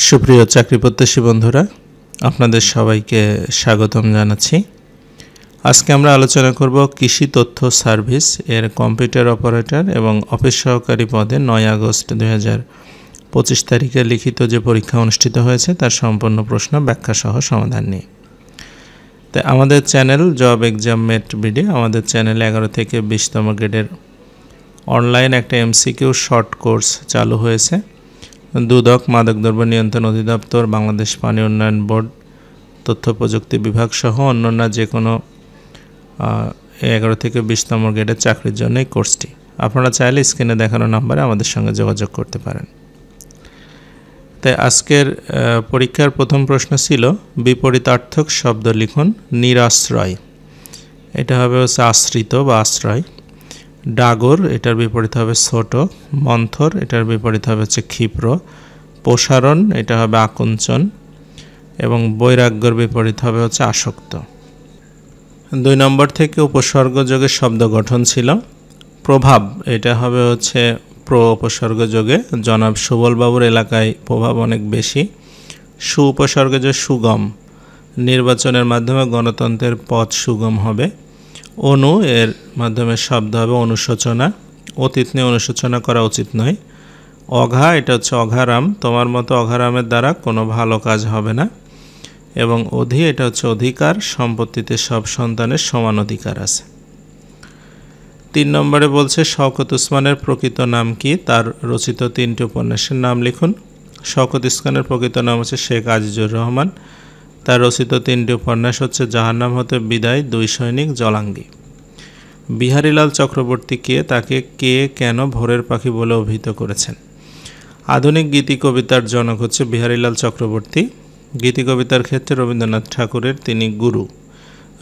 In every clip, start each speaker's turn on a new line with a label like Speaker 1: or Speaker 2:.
Speaker 1: সুপ্রিয় চাকরি প্রত্যাশী বন্ধুরা, আপনাদের সবাইকে স্বাগতম জানাচ্ছি। আজকে আমরা আলোচনা করব কৃষি তথ্য সার্ভিস এর কম্পিউটার অপারেটর এবং অফিস সহকারী পদে 9 আগস্ট 2025 তারিখে লিখিত যে পরীক্ষা অনুষ্ঠিত হয়েছে তার সম্পূর্ণ প্রশ্ন ব্যাখ্যা সহ সমাধান নিয়ে। তাই আমাদের channel job exam mate BD, আমাদের চ্যানেলে 11 থেকে 20তম গ্রেডের অনলাইন একটা এমসিকিউ শর্ট কোর্স চালু হয়েছে। দুদক, মাদকদ্রব্য নিয়ন্ত্রণ অধিদপ্তর, বাংলাদেশ পানি উন্নয়ন বোর্ড, তথ্য প্রযুক্তি বিভাগ সহ অন্যান্য যে কোনো 11 থেকে 20তম গ্রেডের চাকরির জন্য এই কোর্সটি। আপনারা চাইলে স্ক্রিনে দেখানো নাম্বারে আমাদের সঙ্গে যোগাযোগ করতে পারেন। তাই আজকের পরীক্ষার প্রথম প্রশ্ন ছিল বিপরীতার্থক শব্দ লিখুন। নিরাশ্রয়, এটা হবে আশ্রিত বা আশ্রয়। ডাগর, এটার বিপরীত হবে ছোট। মন্থর, এটার বিপরীত হবে ক্ষিপ্র। প্রসারণ, এটা হবে আকুঞ্চন। এবং বৈরাগ্যর বিপরীত হবে আসক্ত। 2 নম্বর থেকে উপসর্গযোগের শব্দ গঠন ছিল। প্রভাব, এটা হবে উপসর্গযোগে। জনাব সুবলবাবুর এলাকায় প্রভাব অনেক বেশি। সু উপসর্গযোগ সুগম, নির্বাচনের মাধ্যমে গণতন্ত্রের পথ সুগম হবে। অনু, এর মাধ্যমে শব্দ হবে অনুশোচনা। অতীত নিয়ে অনুশোচনা করা উচিত নয়। অঘা, এটা অঘারাম, তোমার মতো অঘারামের দ্বারা কোনো ভালো কাজ হবে না। এবং অধি, এটা অধিকার, সম্পত্তিতে সব সন্তানের সমান অধিকার আছে। 3 নম্বরে বলছে শওকত উসমানের প্রকৃত নাম কি? তার রচিত 3টি উপন্যাসের নাম লিখুন। শওকত উসমানের প্রকৃত নাম শেখ আজিজুর রহমান। তার রচিত 3টি উপন্যাস জাহান্নাম হতে বিদায়, 2 সৈনিক, জলাঙ্গি। বিহারীলাল চক্রবর্তী কে? তাকে কে কেন ভোরের পাখি বলে অভিহিত করেছেন? আধুনিক গীতি কবিতার জনক বিহারীলাল চক্রবর্তী। গীতি কবিতার ক্ষেত্রে রবীন্দ্রনাথ ঠাকুরের তিনি গুরু।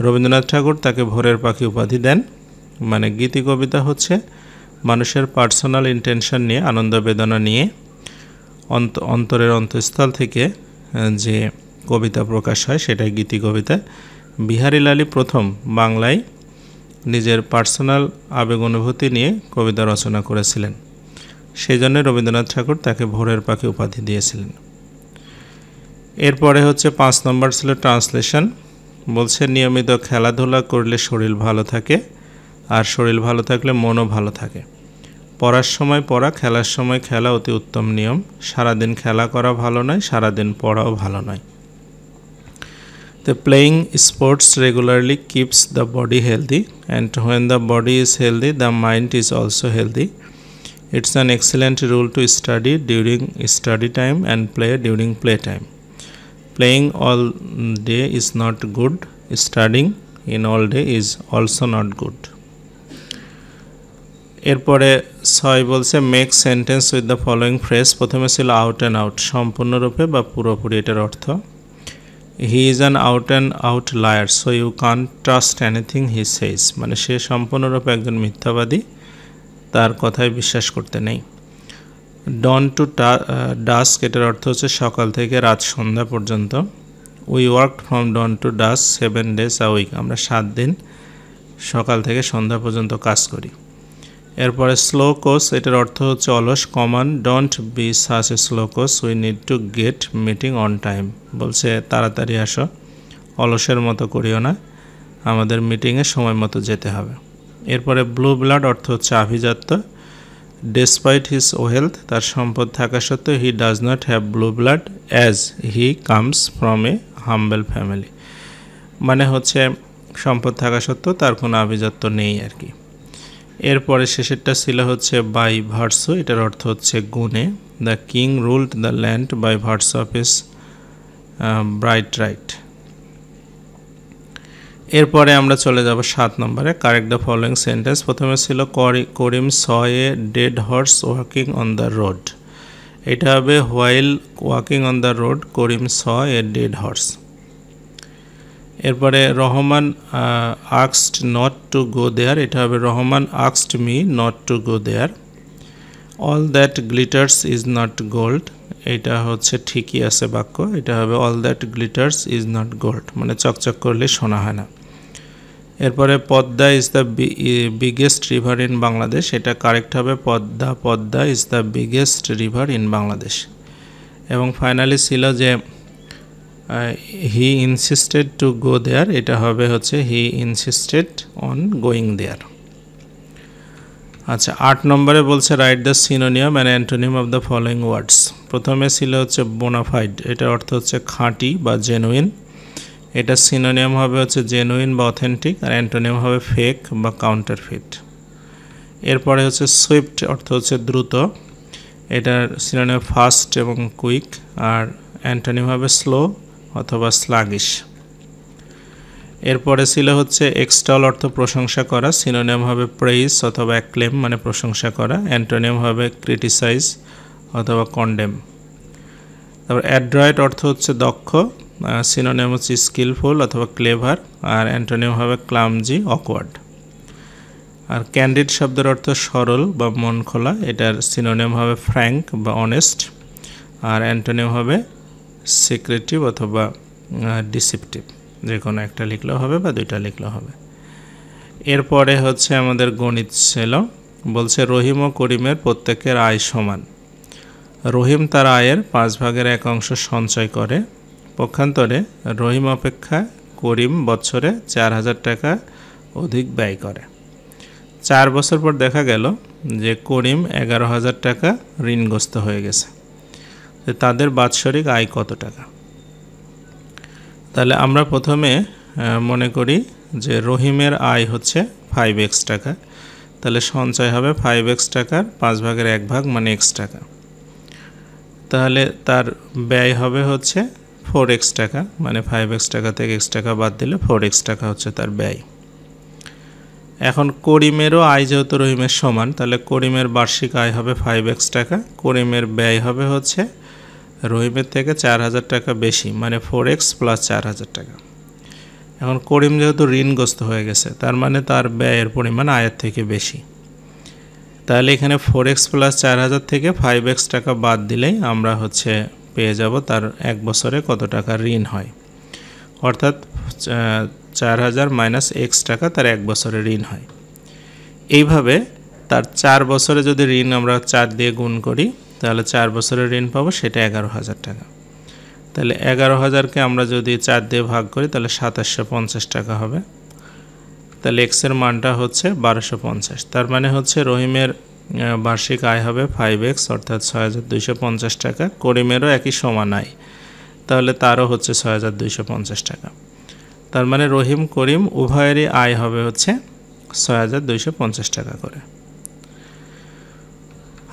Speaker 1: রবীন্দ্রনাথ ঠাকুর তাকে ভোরের পাখি উপাধি দেন। মানে গীতি কবিতা মানুষের পার্সোনাল ইন্টেনশন নিয়ে, আনন্দ বেদনা নিয়ে, অন্তরের অন্তঃস্থল থেকে যে কবিতা প্রকাশ হয় সেটাই গীতি কবিতা। বিহারীলালই প্রথম বাংলায় নিজের পার্সোনাল আবেগ অনুভূতি নিয়ে কবিতা রচনা করেছিলেন। সেই জন্য রবীন্দ্রনাথ ঠাকুর তাকে ভোরের পাখি উপাধি দিয়েছিলেন। এরপরে 5 নম্বর ছিল ট্রান্সলেশন। বলছে নিয়মিত খেলাধুলা করলে শরীর ভালো থাকে, আর শরীর ভালো থাকলে মনও ভালো থাকে। পড়ার সময় পড়া, খেলার সময় খেলা অতি উত্তম নিয়ম। সারাদিন খেলা করা ভালো নয়, সারাদিন পড়াও ভালো নয়। The playing sports regularly keeps the body healthy, and when the body is healthy, the mind is also healthy. It's an excellent rule to study during study time and play during play time. Playing all day is not good. Studying in all day is also not good. এরপরে 6 বলছে make sentence with the following phrase. প্রথমে ছিল out and out, সম্পূর্ণরূপে বা পুরোপুরি, এটার অর্থ he is an out and out liar, so you can't trust anything he says. মানে সে সম্পূর্ণরূপে একজন মিথ্যাবাদী, তার কথায় বিশ্বাস করতে নেই। ডন টু ডাস্ক, এটার অর্থ সকাল থেকে রাত সন্ধ্যা পর্যন্ত। We worked from dawn to dusk 7 days a week, আমরা 7 দিন সকাল থেকে সন্ধ্যা পর্যন্ত কাজ করি। এরপরে স্লো কোস, এটার অর্থ অলস। কমান, don't be such a slow cos, we need to get meeting on time. বলছে তাড়াতাড়ি আসো, অলসের মতো করিও না, আমাদের মিটিংয়ে সময় মতো যেতে হবে। এরপরে ব্লু ব্লাড, অর্থ আভিজাত্য। ডেসপাইট হিজ ওয়েলথ, তার সম্পদ থাকা সত্ত্বেও he does not have blue blood as he comes from a humble family. মানে সম্পদ থাকা সত্ত্বেও তার কোনো আভিজাত্য নেই আর কি। এরপরে শেষেরটা ছিল বাই ভার্সু, এটার অর্থ গুণে। The king ruled the land by virtue of his birthright. এরপরে আমরা চলে যাব 7 নম্বরে, কারেক্ট দ্য ফলোয়িং সেন্টেন্স। প্রথমে ছিল Karim saw a dead horse walking on the road. এটা হবে while walking on the road Karim saw a dead horse. এরপরে Rahman asked not to go there, এটা হবে Rahman asked me not to go there. All that glitters is not gold, এটা ঠিকই আছে বাক্য, এটা হবে all that glitters is not gold, মানে চকচক করলে শোনা হয় না। এরপরে Padma is the biggest river in Bangladesh, এটা কারেক্ট হবে Padma is the biggest river in Bangladesh. এবং ফাইনালি ছিল যে he insisted two go there, এটা হবে হচ্ছে he insisted on going there. আচ্ছা 8 নম্বরে বলছে write the synonym and antonym of the following words. প্রথমে ছিল হচ্ছে বোনাফাইড, এটার অর্থ হচ্ছে খাঁটি বা জেনুইন, এটা সিনোনিয়াম হবে হচ্ছে জেনুইন বা অথেন্টিক, আর অ্যান্টোনিম হবে ফেক বা কাউন্টারফিট। এরপরে হচ্ছে সুইফট অর্থ হচ্ছে দ্রুত, এটার সিনোনিয়াম ফাস্ট এবং কুইক, আর অ্যান্টোনিম হবে স্লো অথবা স্লাগিশ। এরপরে ছিল হচ্ছে এক্সটল অর্থ প্রশংসা করা, সিনোনিয়াম হবে প্রেইজ অথবা অ্যাক্লেম মানে প্রশংসা করা, অ্যান্টোনিম হবে ক্রিটিসাইজ অথবা কন্ডেম। তারপর অ্যাড্রয়েট অর্থ হচ্ছে দক্ষ, সিনোনিয়াম হচ্ছে স্কিলফুল অথবা ক্লেভার, আর অ্যান্টোনিম হবে ক্লামজি অকওয়ার্ড। আর ক্যান্ডিড শব্দের অর্থ সরল বা মন খোলা, এটার সিনোনিয়াম হবে ফ্র্যাঙ্ক বা অনেস্ট, আর অ্যান্টোনিম হবে সিক্রেটিভ অথবা ডিসিপটিভ, যে কোনো একটা লিখলেও হবে বা দুইটা লিখলেও হবে। এরপরে হচ্ছে আমাদের গণিত ছিল, বলছে রহিম ও করিমের প্রত্যেকের আয় সমান। রহিম তার আয়ের 5/1 সঞ্চয় করে, পক্ষান্তরে রহিম অপেক্ষা করিম বছরে 4000 টাকা অধিক ব্যয় করে। 4 বছর পর দেখা গেল যে করিম 11,000 টাকা ঋণগ্রস্ত হয়ে গেছে, তাদের বাৎসরিক আয় কত টাকা? তাহলে আমরা প্রথমে মনে করি যে রহিমের আয় হচ্ছে 5x টাকা, তাহলে সঞ্চয় হবে 5x টাকার 5/1 মানে x টাকা। তাহলে তার ব্যয় হবে হচ্ছে 4x টাকা, মানে 5x টাকা থেকে x টাকা বাদ দিলে 4x টাকা হচ্ছে তার ব্যয়। এখন করিমেরও আয় যেহেতু রহিমের সমান, তাহলে করিমের বার্ষিক আয় হবে 5x টাকা, করিমের ব্যয় হবে হচ্ছে রহিমের থেকে 4000 টাকা বেশি, মানে 4x + 4000 টাকা। এখন করিম যেহেতু ঋণগ্রস্ত হয়ে গেছে, তার মানে তার ব্যয়ের পরিমাণ আয়ের থেকে বেশি, তাহলে এখানে 4x + 4000 থেকে 5x টাকা বাদ দিলেই আমরা হচ্ছে পেয়ে যাব তার 1 বছরে কত টাকা ঋণ হয়, অর্থাৎ 4000 - x টাকা তার 1 বছরে ঋণ হয়। এইভাবে তার 4 বছরে যদি ঋণ আমরা 4 দিয়ে গুণ করি, তাহলে 4 বছরের ঋণ পাবো, সেটা 11,000 টাকা। তাহলে 11,000কে আমরা যদি 4 দিয়ে ভাগ করি তাহলে 2750 টাকা হবে। তাহলে x এর মানটা হচ্ছে 1250, তার মানে হচ্ছে রহিমের বার্ষিক আয় হবে 5x অর্থাৎ 6250 টাকা, করিমেরও একই সমান আয়, তাহলে তারও হচ্ছে 6250 টাকা। তার মানে রহিম করিম উভয়েরই আয় হবে হচ্ছে 6250 টাকা করে।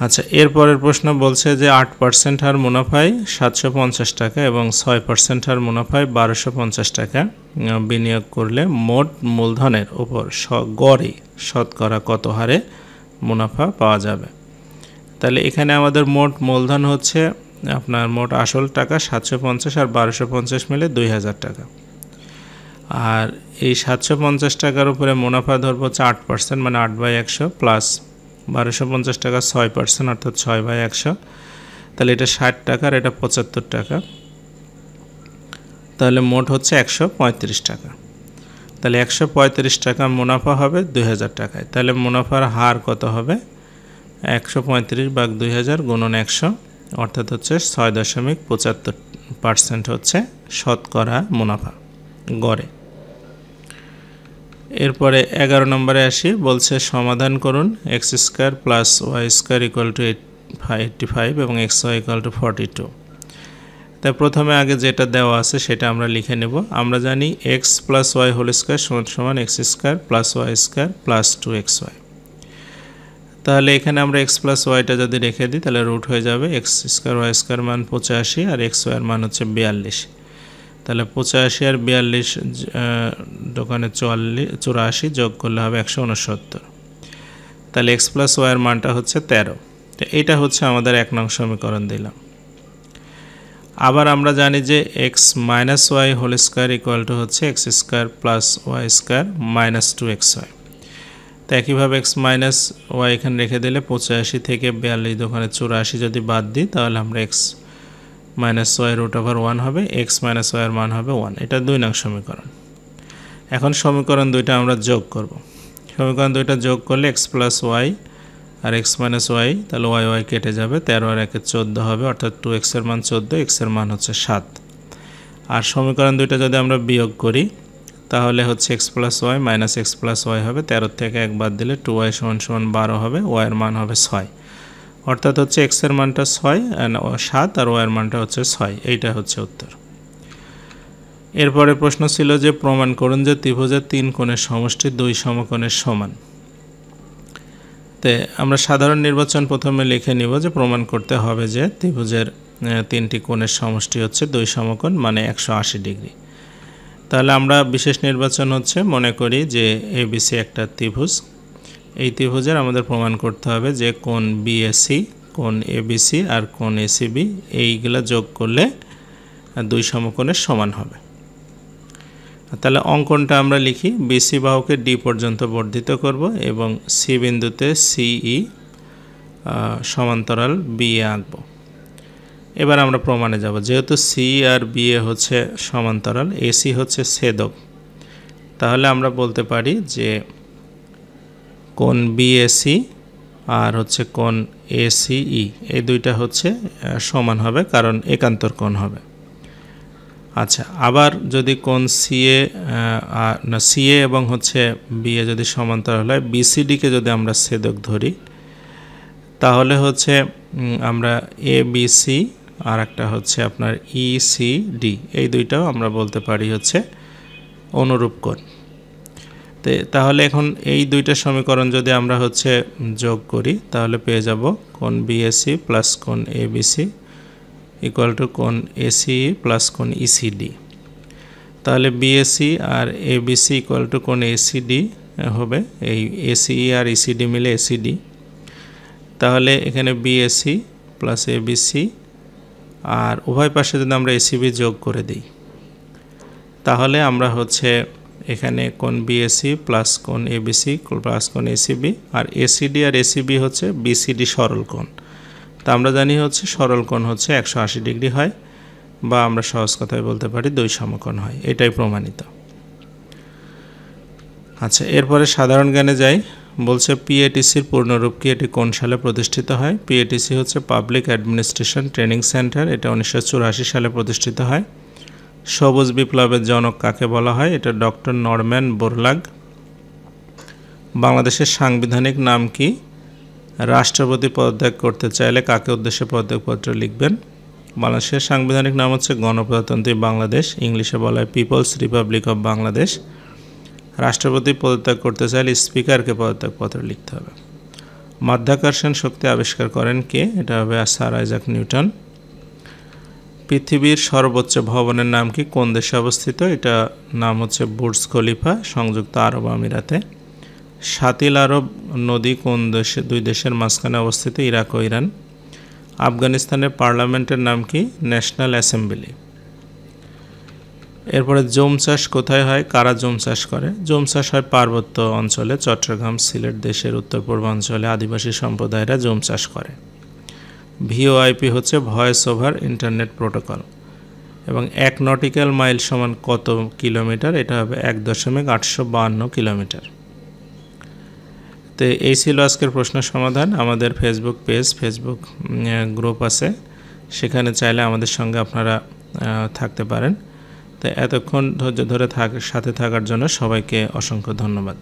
Speaker 1: আচ্ছা এরপরের প্রশ্ন বলছে যে 8% হার মুনাফায় 750 টাকা এবং 6% হার মুনাফায় 1250 টাকা বিনিয়োগ করলে মোট মূলধনের উপর গড়ে শতকরা কত হারে মুনাফা পাওয়া যাবে? তাহলে এখানে আমাদের মোট মূলধন হচ্ছে আপনার মোট আসল টাকা 750 আর 1250 মিলে 2000 টাকা, আর এই 750 টাকার উপরে মুনাফা ধরবো হচ্ছে 8% মানে 8/100 প্লাস 1250 টাকা 6% অর্থাৎ 6/100, তাহলে এটা 60 টাকা আর এটা 75 টাকা, তাহলে মোট হচ্ছে 135 টাকা। তাহলে 135 টাকা মুনাফা হবে 2000 টাকায়, তাহলে মুনাফার হার কত হবে? 135/2000 গুণন 100 অর্থাৎ হচ্ছে 6.75% হচ্ছে শতকরা মুনাফা গড়ে। এরপরে 11 নম্বরে আসি, বলছে সমাধান করুন x² + y² = 85 এবং xy = 42। তাই প্রথমে আগে যেটা দেওয়া আছে সেটা আমরা লিখে নেব। আমরা জানি x + y² = x² + y² + 2xy। তাহলে এখানে আমরা x + y টা যদি রেখে দিই তাহলে রুট হয়ে যাবে, x² y² মান 85 আর xy এর মান হচ্ছে 42। তাহলে 85 আর 42 দোকানে 84 যোগ করলে হবে 169। তাহলে x + y এর মানটা হচ্ছে 13। তো এটা হচ্ছে আমাদের 1 নং সমীকরণ দিলাম। আবার আমরা জানি যে x - y² = হচ্ছে x² + y² - 2xy। তো একইভাবে x - y এখানে রেখে দিলে 85 থেকে 42 দোকানে 84 যদি বাদ দিই তাহলে আমরা x - y √1 হবে, x - y এর মান হবে 1। এটা 2 নং সমীকরণ। এখন সমীকরণ 2টা আমরা যোগ করব। সমীকরণ 2টা যোগ করলে x + y আর x মাইনাস ওয়াই, তাহলে ওয়াই ওয়াই কেটে যাবে, 13 আর 1 14 হবে, অর্থাৎ 2x এর মান 14, x এর মান হচ্ছে 7। আর সমীকরণ দুইটা যদি আমরা বিয়োগ করি তাহলে হচ্ছে x plus y minus x plus y হবে, 13 থেকে 1 বাদ দিলে 2y সমান সমান 12 হবে, y এর মান হবে 6, অর্থাৎ হচ্ছে x এর মানটা 7 আর y এর মানটা হচ্ছে 6। এইটা হচ্ছে উত্তর। এরপরে প্রশ্ন ছিল যে প্রমাণ করুন যে ত্রিভুজের 3 কোণের সমষ্টি 2 সমকোণের সমান। তে আমরা সাধারণ নির্বাচন প্রথমে লিখে নিব যে প্রমাণ করতে হবে যে ত্রিভুজের 3টি কোণের সমষ্টি হচ্ছে 2 সমকোণ মানে 180 ডিগ্রি। তাহলে আমরা বিশেষ নির্বাচন হচ্ছে মনে করি যে এবিসি একটা ত্রিভুজ, এই ত্রিভুজের আমাদের প্রমাণ করতে হবে যে কোণ বিএসি, কোণ এবিসি আর কোণ এসিবি এইগুলা যোগ করলে 2 সমকোণের সমান হবে। তাহলে অঙ্কনটা আমরা লিখি, বিসি বাহুকে ডি পর্যন্ত বর্ধিত করব এবং সি বিন্দুতে সিই সমান্তরাল বিএ আঁকব। এবার আমরা প্রমাণে যাব, যেহেতু সি আর বিএ হচ্ছে সমান্তরাল, এসি হচ্ছে ছেদক, তাহলে আমরা বলতে পারি যে কোণ বিএসি আর হচ্ছে কোণ এসিই এই দুইটা হচ্ছে সমান হবে, কারণ একান্তর কোণ হবে। আচ্ছা, আবার যদি কোণ সিএ এবং হচ্ছে বিএ যদি সমান্তরাল হয়, বিসিডিকে যদি আমরা ছেদক ধরি তাহলে হচ্ছে আমরা এবিসি আর একটা হচ্ছে আপনার ইসিডি এই দুইটাও আমরা বলতে পারি হচ্ছে অনুরূপ কোণ। তাহলে এখন এই দুইটা সমীকরণ যদি আমরা হচ্ছে যোগ করি তাহলে পেয়ে যাব কোণ বিএসি প্লাস কোণ এবিসি ইকুয়াল টু কোণ এসিই প্লাস কোণ ইসিডি। তাহলে বিএসি আর এবিসি ইকুয়াল টু কোণ এসিডি হবে, এই এসিই আর ইসিডি মিলে এসিডি। তাহলে এখানে বিএসি প্লাস এবিসি আর উভয় পাশে যদি আমরা এসিবি যোগ করে দিই তাহলে আমরা হচ্ছে এখানে কোণ বিএসি প্লাস কোণ এবিসি প্লাস কোণ এসিবি আর এসিডি আর এসিবি হচ্ছে বিসিডি সরল কোণ। তা আমরা জানি হচ্ছে সরল কোণ হচ্ছে 180 ডিগ্রি হয়, বা আমরা সহজ কথায় বলতে পারি 2 সমকোণ হয়, এটাই প্রমাণিত। আচ্ছা, এরপরে সাধারণ জ্ঞানে যাই। বলছে পিএটিসির পূর্ণরূপ কি, এটি কোন সালে প্রতিষ্ঠিত হয়? পিএটিসি হচ্ছে পাবলিক অ্যাডমিনিস্ট্রেশন ট্রেনিং সেন্টার, এটা 1984 সালে প্রতিষ্ঠিত হয়। সবুজ বিপ্লবের জনক কাকে বলা হয়? এটা ডক্টর নরম্যান বোরলাগ। বাংলাদেশের সাংবিধানিক নাম কি? রাষ্ট্রপতি পদত্যাগ করতে চাইলে কাকে উদ্দেশ্যে পদত্যাগপত্র লিখবেন? বাংলাদেশের সাংবিধানিক নাম হচ্ছে গণপ্রজাতন্ত্রী বাংলাদেশ, ইংলিশে বলা হয় পিপলস রিপাবলিক অফ বাংলাদেশ। রাষ্ট্রপতি পদত্যাগ করতে চাইলে স্পিকারকে পদত্যাগপত্র লিখতে হবে। মাধ্যাকর্ষণ শক্তি আবিষ্কার করেন কে? এটা হবে স্যার আইজাক নিউটন। পৃথিবীর সর্বোচ্চ ভবনের নাম কি? কোন দেশে অবস্থিত? এটা নাম হচ্ছে বুর্জ খলিফা, সংযুক্ত আরব আমিরাতে। শাতিল আরব নদী কোন দেশে, দুই দেশের মাঝখানে অবস্থিত? ইরাক ও ইরান। আফগানিস্তানের পার্লামেন্টের নাম কি? National assembly. এরপরে জুম চাষ কোথায় হয়? কারা জুম চাষ করে? জুম চাষ হয় পার্বত্য অঞ্চলে, চট্টগ্রাম, সিলেট দেশের উত্তর পূর্বাঞ্চলে আদিবাসী সম্প্রদায়েরা জুম চাষ করে। ভিওআইপি হচ্ছে ভয়েস ওভার ইন্টারনেট প্রোটোকল। এবং 1 নটিক্যাল মাইল সমান কত কিলোমিটার? এটা হবে 1.852 কিলোমিটার। তো এই ছিল আজকের প্রশ্ন সমাধান। আমাদের ফেসবুক পেজ, ফেসবুক গ্রুপ আছে, সেখানে চাইলে আমাদের সঙ্গে আপনারা থাকতে পারেন। তো এতক্ষণ ধৈর্য ধরে সাথে থাকার জন্য সবাইকে অসংখ্য ধন্যবাদ।